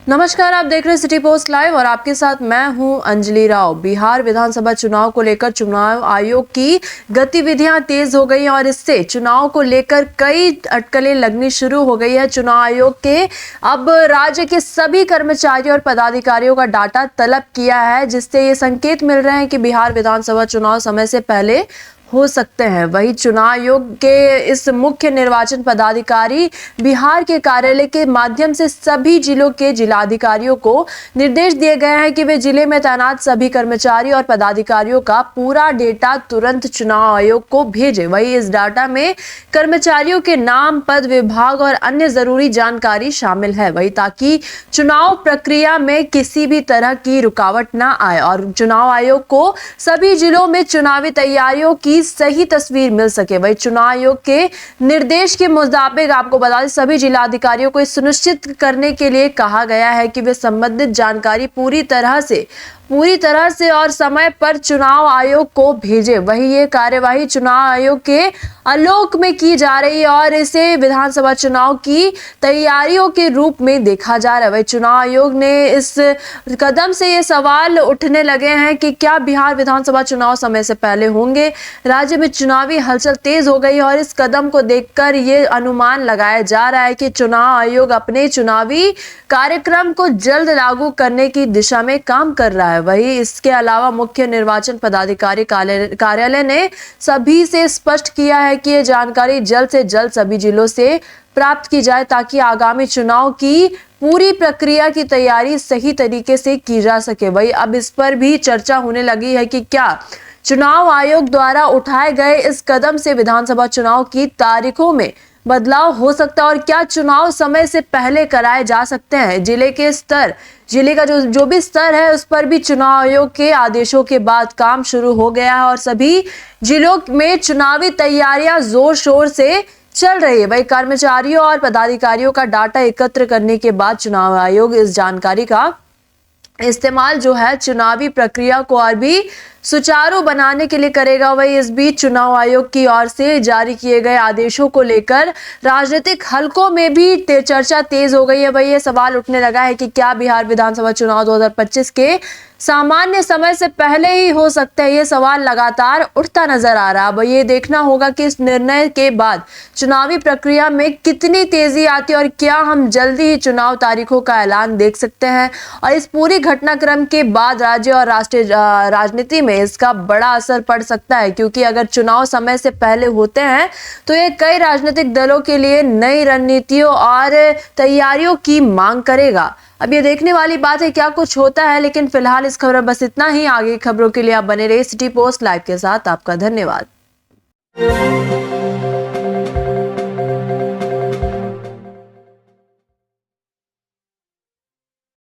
नमस्कार, आप देख रहे हैं सिटी पोस्ट लाइव और आपके साथ मैं हूं अंजलि राव। बिहार विधानसभा चुनाव को लेकर चुनाव आयोग की गतिविधियां तेज हो गई और इससे चुनाव को लेकर कई अटकलें लगनी शुरू हो गई है। चुनाव आयोग के अब राज्य के सभी कर्मचारियों और पदाधिकारियों का डाटा तलब किया है, जिससे ये संकेत मिल रहे हैं कि बिहार विधानसभा चुनाव समय से पहले हो सकते हैं। वही चुनाव आयोग के इस मुख्य निर्वाचन पदाधिकारी बिहार के कार्यालय के माध्यम से सभी जिलों के जिलाधिकारियों को निर्देश दिए गए हैं कि वे जिले में तैनात सभी कर्मचारी और पदाधिकारियों का पूरा डेटा तुरंत चुनाव आयोग को भेजें। वही इस डाटा में कर्मचारियों के नाम, पद, विभाग और अन्य जरूरी जानकारी शामिल है, वही ताकि चुनाव प्रक्रिया में किसी भी तरह की रुकावट ना आए और चुनाव आयोग को सभी जिलों में चुनावी तैयारियों की सही तस्वीर मिल सके। वही चुनाव आयोग के निर्देश के मुताबिक आपको बता दें, सभी जिलाधिकारियों को सुनिश्चित करने के लिए कहा गया है कि वे संबंधित जानकारी पूरी तरह से और समय पर चुनाव आयोग को भेजें। वही ये कार्यवाही चुनाव आयोग के आलोक में की जा रही है और इसे विधानसभा चुनाव की तैयारियों के रूप में देखा जा रहा है। वही चुनाव आयोग ने इस कदम से ये सवाल उठने लगे हैं कि क्या बिहार विधानसभा चुनाव समय से पहले होंगे। राज्य में चुनावी हलचल तेज हो गई और इस कदम को देखकर ये अनुमान लगाया जा रहा है कि चुनाव आयोग अपने चुनावी कार्यक्रम को जल्द लागू करने की दिशा में काम कर रहा है। वही इसके अलावा मुख्य निर्वाचन पदाधिकारी कार्यालय ने सभी से स्पष्ट किया है कि ये जानकारी जल्द से जल्द सभी जिलों से प्राप्त की जाए ताकि आगामी चुनाव की पूरी प्रक्रिया की तैयारी सही तरीके से की जा सके। वही अब इस पर भी चर्चा होने लगी है कि क्या चुनाव आयोग द्वारा उठाए गए इस कदम से विधानसभा चुनाव की तारीखों में बदलाव हो सकता है और क्या चुनाव समय से पहले कराए जा सकते हैं। जिले का जो भी स्तर है उस पर भी चुनाव आयोग के आदेशों के बाद काम शुरू हो गया है और सभी जिलों में चुनावी तैयारियां जोर शोर से चल रही है। वही कर्मचारियों और पदाधिकारियों का डाटा एकत्र करने के बाद चुनाव आयोग इस जानकारी का इस्तेमाल जो है चुनावी प्रक्रिया को और भी सुचारू बनाने के लिए करेगा। वही इस बीच चुनाव आयोग की ओर से जारी किए गए आदेशों को लेकर राजनीतिक हलकों में भी चर्चा तेज हो गई है। वही ये सवाल उठने लगा है कि क्या बिहार विधानसभा चुनाव 2025 के सामान्य समय से पहले ही हो सकता है। ये सवाल लगातार उठता नजर आ रहा है। अब ये देखना होगा कि इस निर्णय के बाद चुनावी प्रक्रिया में कितनी तेजी आती है और क्या हम जल्दी ही चुनाव तारीखों का ऐलान देख सकते हैं। और इस पूरी घटनाक्रम के बाद राज्य और राष्ट्रीय राजनीति में इसका बड़ा असर पड़ सकता है, क्योंकि अगर चुनाव समय से पहले होते हैं तो ये कई राजनीतिक दलों के लिए नई रणनीतियों और तैयारियों की मांग करेगा। अब ये देखने वाली बात है क्या कुछ होता है, लेकिन फिलहाल इस खबर बस इतना ही। आगे खबरों के लिए आप बने रहिए सिटी पोस्ट लाइव के साथ। आपका धन्यवाद।